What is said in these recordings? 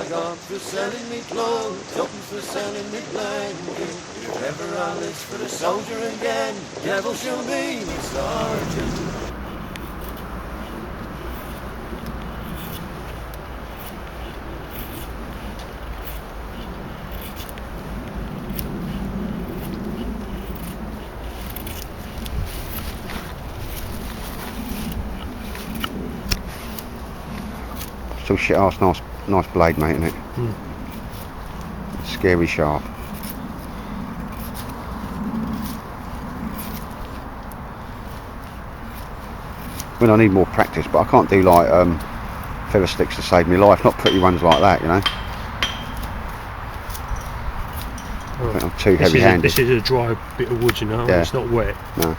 I got for selling me clothes, tuppence for selling me blanket. If ever I list for the soldier again, devil shall be my sergeant. Still shit ass nice blade, mate, isn't it? Scary sharp. I mean, I need more practice, but I can't do like feather sticks to save me life, not pretty ones like that, you know. I think I'm too heavy-handed. This is a dry bit of wood, you know, Yeah. it's not wet. No.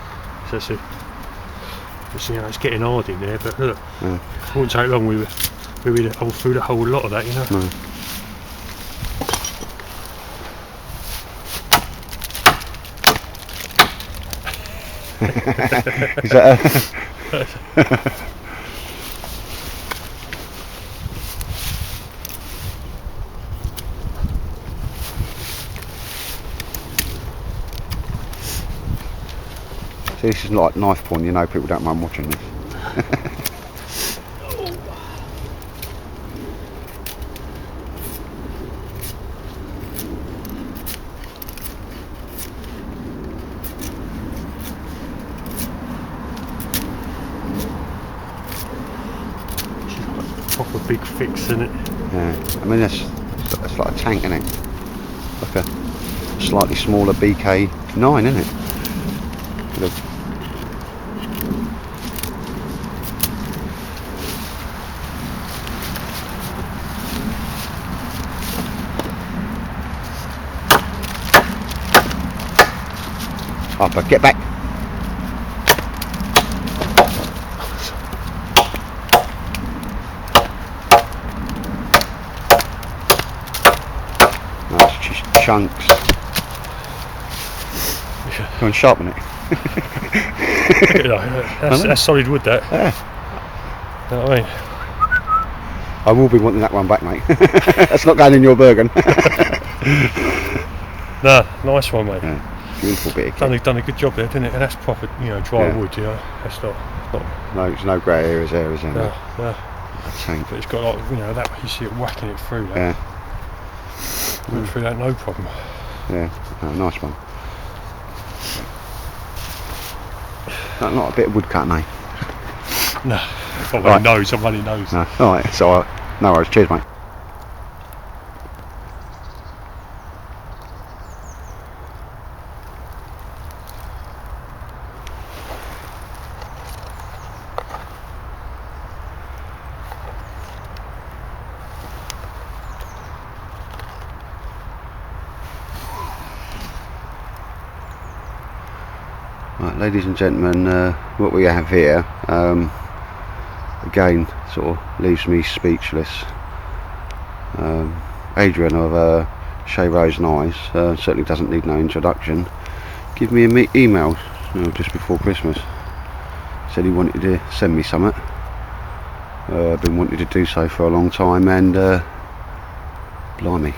So it's getting hard in there, but look, Yeah. it won't take long, we would all through the whole lot of that, you know. No. Is that See, this is like knife porn, you know, people don't mind watching this. Proper big fix, isn't it? Yeah, I mean, it's like a tank, isn't it? Like a slightly smaller BK9, isn't it? Look. Harper, get back! Nice chunks. Go and sharpen it. That's solid wood, that. Yeah. You know what I mean? I will be wanting that one back, mate. That's not going in your Bergen. No, nice one, mate. Yeah, beautiful bit of kit. Done a good job there, didn't it? And that's proper, you know, dry Yeah. wood, you know. That's not No, there's no grey areas there, is there? no. Tank. But it's got like, you know, that you see it whacking it through that. Yeah, Went through that no problem. yeah, nice one. Not a bit of wood cut, mate. No. Somebody Right. knows, somebody knows. No, alright, so no worries, cheers, mate. Right, ladies and gentlemen, what we have here, again, sort of leaves me speechless. Adrian of Shea Rose Knives, certainly doesn't need no introduction, give me an email just before Christmas. Said he wanted to send me something. I've been wanting to do so for a long time, and blimey,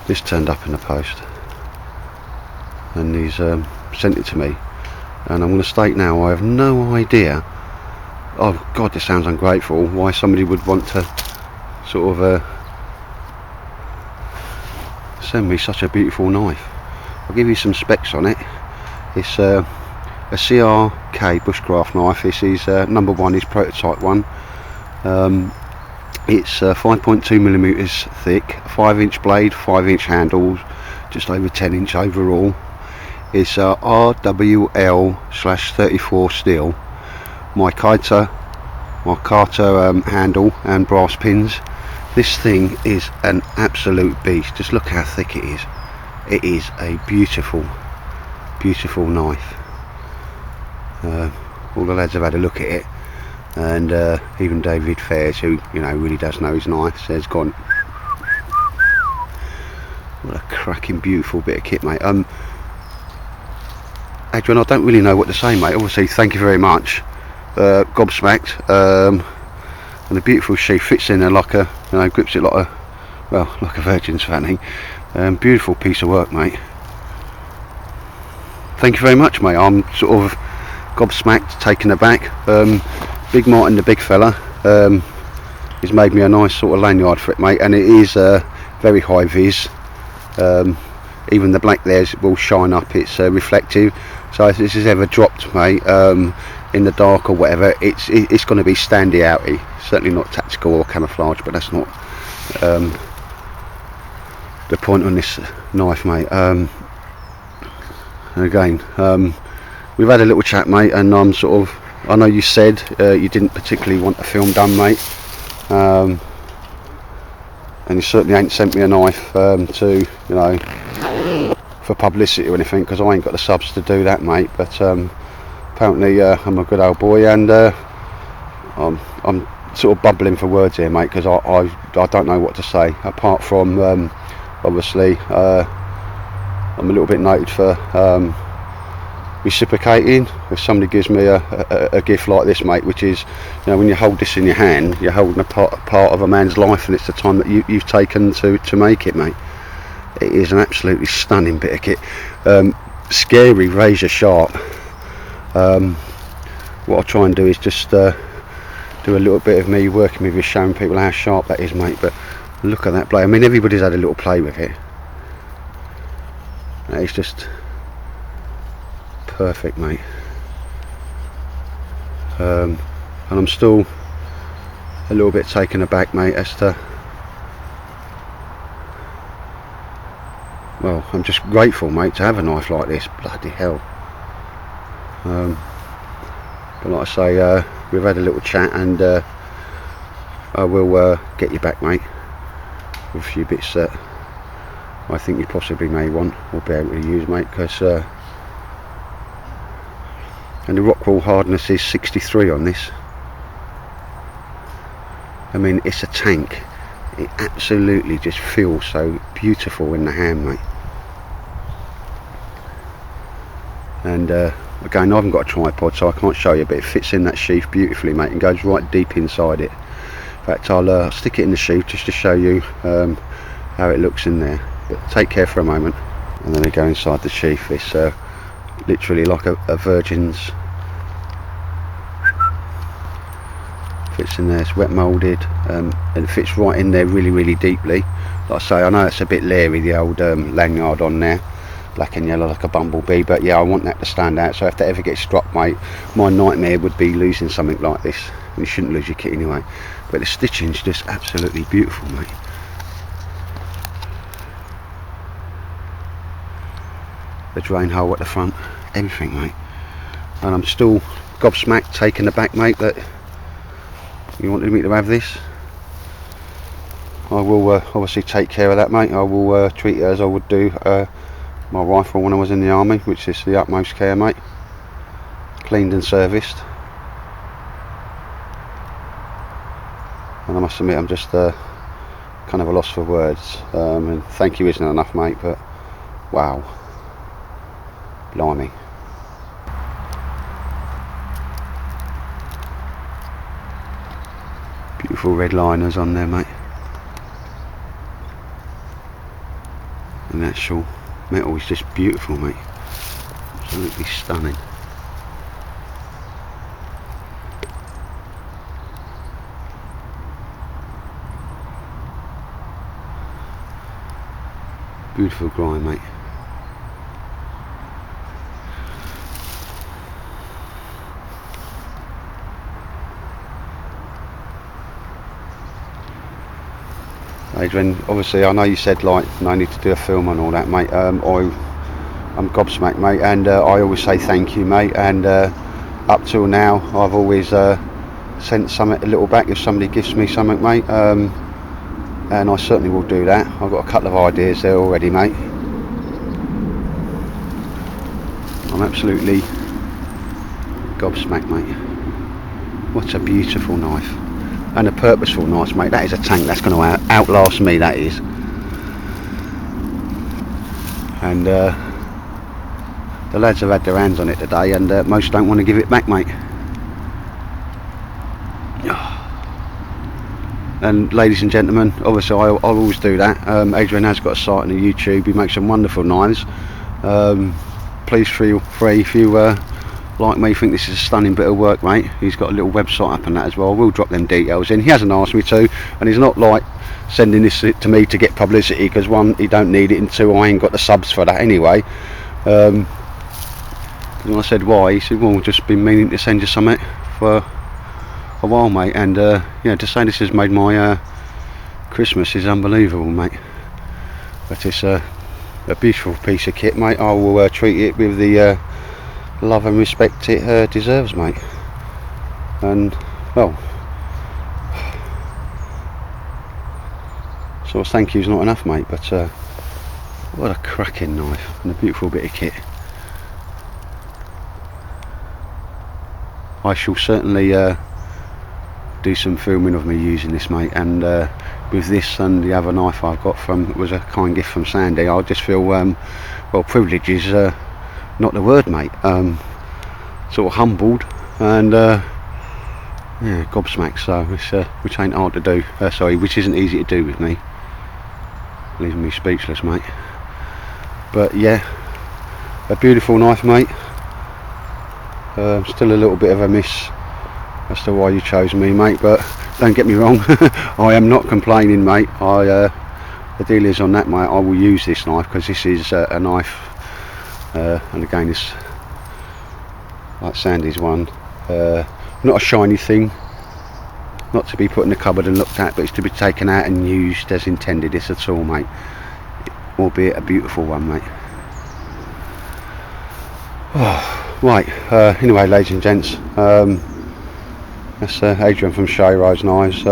this turned up in the post, and he's sent it to me, and I'm going to state now, I have no idea, oh god, this sounds ungrateful, why somebody would want to sort of send me such a beautiful knife. I'll give you some specs on it. It's a CRK bushcraft knife. This is number one, is prototype one. It's 5.2mm thick, 5-inch blade, 5-inch handles, just over 10-inch overall. It's RWL/34 steel. My Carter handle and brass pins. This thing is an absolute beast. Just look how thick it is. It is a beautiful, beautiful knife. All the lads have had a look at it, and even David Fairs, who really does know his knife, says, "Gone. What a cracking, beautiful bit of kit, mate." Adrian, I don't really know what to say, mate. Obviously, thank you very much. Gobsmacked. and the beautiful sheath fits in there like a, you know, grips it like a, well, like a Virgin's fanny. Beautiful piece of work, mate. Thank you very much, mate. I'm sort of gobsmacked, taken aback. Big Martin, the big fella, he's made me a nice sort of lanyard for it, mate, and it is very high vis. Even the black there will shine up, it's reflective, so if this is ever dropped, mate, in the dark or whatever, it's going to be standy outy. Certainly not tactical or camouflage, but that's not the point on this knife, mate. And again, we've had a little chat, mate, and I'm sort of, I know you said you didn't particularly want a film done, mate, and you certainly ain't sent me a knife to, you know, for publicity or anything, because I ain't got the subs to do that, mate. But apparently I'm a good old boy, and I'm sort of bubbling for words here, mate, because I don't know what to say apart from obviously I'm a little bit noted for reciprocating. If somebody gives me a gift like this, mate, which is, you know, when you hold this in your hand, you're holding a part of a man's life, and it's the time that you've taken to make it, mate. It is an absolutely stunning bit of kit. Scary, razor sharp. What I'll try and do is just do a little bit of me working with you, showing people how sharp that is, mate. But look at that blade. I mean, everybody's had a little play with it. It's just perfect, mate. And I'm still a little bit taken aback, mate, as to, well, I'm just grateful, mate, to have a knife like this. Bloody hell. But like I say, we've had a little chat, and I will get you back, mate, with a few bits that I think you possibly may want or be able to use, mate, because and the rock wool hardness is 63 on this. I mean, it's a tank. It absolutely just feels so beautiful in the hand, mate. And again, I haven't got a tripod, so I can't show you, but it fits in that sheath beautifully, mate, and goes right deep inside it. In fact, I'll stick it in the sheath just to show you how it looks in there. But take care for a moment, and then we go inside the sheath. It's literally like a Virgin's. Fits in there. It's wet moulded, and it fits right in there really, really deeply. Like I say, I know it's a bit leery, the old lanyard on there, black and yellow like a bumblebee, but yeah, I want that to stand out. So if that ever gets struck, mate, my nightmare would be losing something like this. You shouldn't lose your kit anyway, but the stitching's just absolutely beautiful, mate. The drain hole at the front, everything, mate. And I'm still gobsmacked, taken aback, mate, that you wanted me to have this. I will obviously take care of that, mate. I will treat it as I would do my rifle when I was in the army, which is the utmost care, mate. Cleaned and serviced. And I must admit, I'm just kind of a loss for words. And thank you isn't enough, mate, but wow. Blimey. Beautiful red liners on there, mate. And the actual metal is just beautiful, mate. Absolutely stunning. Beautiful grind, mate. Adrian, obviously I know you said like no need to do a film and all that, mate. I'm gobsmacked, mate, and I always say thank you, mate, and up till now I've always sent something a little back if somebody gives me something, mate, and I certainly will do that. I've got a couple of ideas there already, mate. I'm absolutely gobsmacked, mate. What a beautiful knife. And a purposeful knife, mate. That is a tank. That's going to outlast me, that is. And the lads have had their hands on it today, and most don't want to give it back, mate. and ladies and gentlemen, obviously I'll always do that. Adrian has got a site on the YouTube. He makes some wonderful knives. Please feel free, if you like me, think this is a stunning bit of work, mate. He's got a little website up and that as well. We'll drop them details in. He hasn't asked me to, and he's not like sending this to me to get publicity, because one, he don't need it, and two, I ain't got the subs for that anyway. When I said why, he said, well, I've just been meaning to send you something for a while, mate, and yeah, to say this has made my Christmas is unbelievable, mate. But it's a beautiful piece of kit, mate. I will treat it with the love and respect it deserves, mate. And well, sort of thank you's not enough, mate, but what a cracking knife and a beautiful bit of kit. I shall certainly do some filming of me using this, mate, and with this and the other knife I've got from, it was a kind gift from Sandy. I just feel well, privilege is not the word, mate. Sort of humbled and yeah, gobsmacked. So it's which ain't hard to do. Sorry, which isn't easy to do with me. Leaving me speechless, mate. But yeah, a beautiful knife, mate. Still a little bit of a miss as to why you chose me, mate, but don't get me wrong, I am not complaining, mate. The deal is on that, mate, I will use this knife because this is a knife, and again, it's like Sandy's one, not a shiny thing, not to be put in the cupboard and looked at, but it's to be taken out and used as intended. This at all, mate, albeit a beautiful one, mate. Oh, right, anyway, ladies and gents, that's Adrian from Shayrose Knives.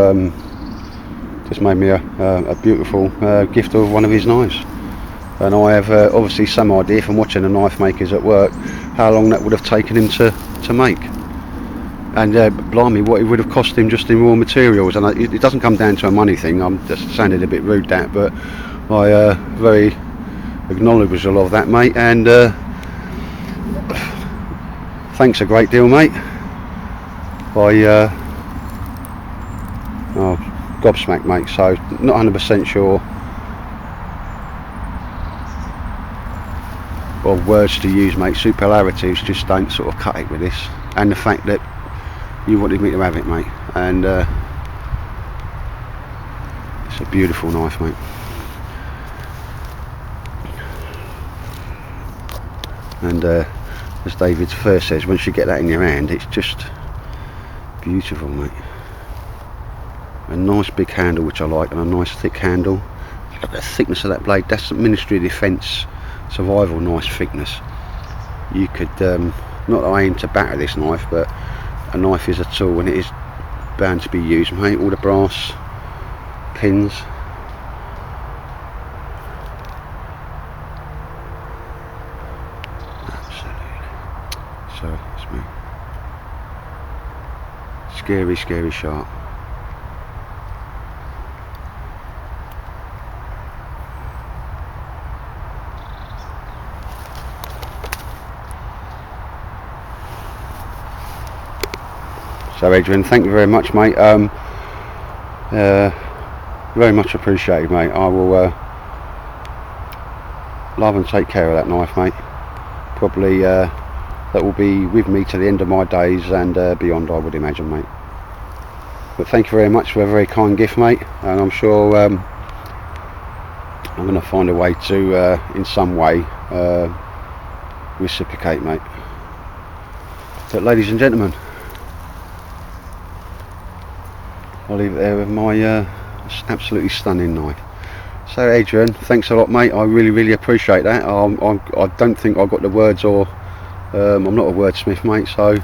Just made me a beautiful gift of one of his knives, and I have obviously some idea from watching the knife makers at work how long that would have taken him to make, and blimey, what it would have cost him just in raw materials. And it doesn't come down to a money thing, I'm just sounded a bit rude, that, but I very acknowledgeable of that, mate, and thanks a great deal, mate. Oh, gobsmacked, mate, so not 100% sure of words to use, mate. Superlatives just don't sort of cut it with this, and the fact that you wanted me to have it, mate, and it's a beautiful knife, mate. And as David first says, once you get that in your hand, it's just beautiful, mate. A nice big handle, which I like, and a nice thick handle. Look at the thickness of that blade. That's the Ministry of Defence survival, nice thickness. You could not that I aim to batter this knife, but a knife is a tool and it is bound to be used, mate. All the brass pins, absolutely. So it's me. Scary, scary sharp. So Adrian, thank you very much, mate. Very much appreciated, mate. I will love and take care of that knife, mate. Probably that will be with me to the end of my days and beyond, I would imagine, mate. But thank you very much for a very kind gift, mate, and I'm sure I'm going to find a way to in some way reciprocate, mate. But ladies and gentlemen, I'll leave it there with my absolutely stunning knife. So Adrian, thanks a lot, mate. I really, really appreciate that. I don't think I've got the words, or I'm not a wordsmith, mate, so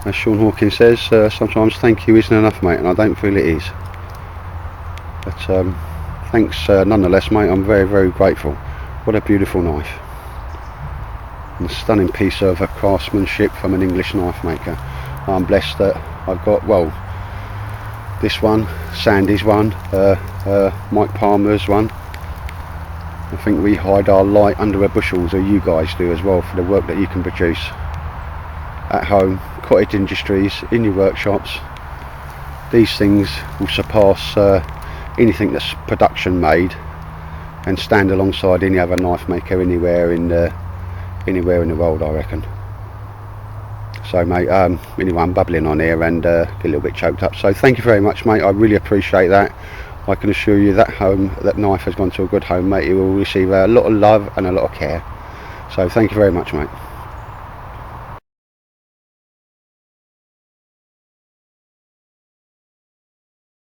as Sean Hawkins says, sometimes thank you isn't enough, mate, and I don't feel it is. But thanks nonetheless, mate. I'm very, very grateful. What a beautiful knife, and a stunning piece of craftsmanship from an English knife maker. I'm blessed that I've got, well, this one, Sandy's one, Mike Palmer's one. I think we hide our light under our bushels, or you guys do as well, for the work that you can produce at home, cottage industries, in your workshops, these things will surpass anything that's production made and stand alongside any other knife maker anywhere in the world, I reckon. So mate, anyway, I'm bubbling on here and get a little bit choked up, so thank you very much mate, I really appreciate that. I can assure you that knife has gone to a good home mate. You will receive a lot of love and a lot of care, so thank you very much mate.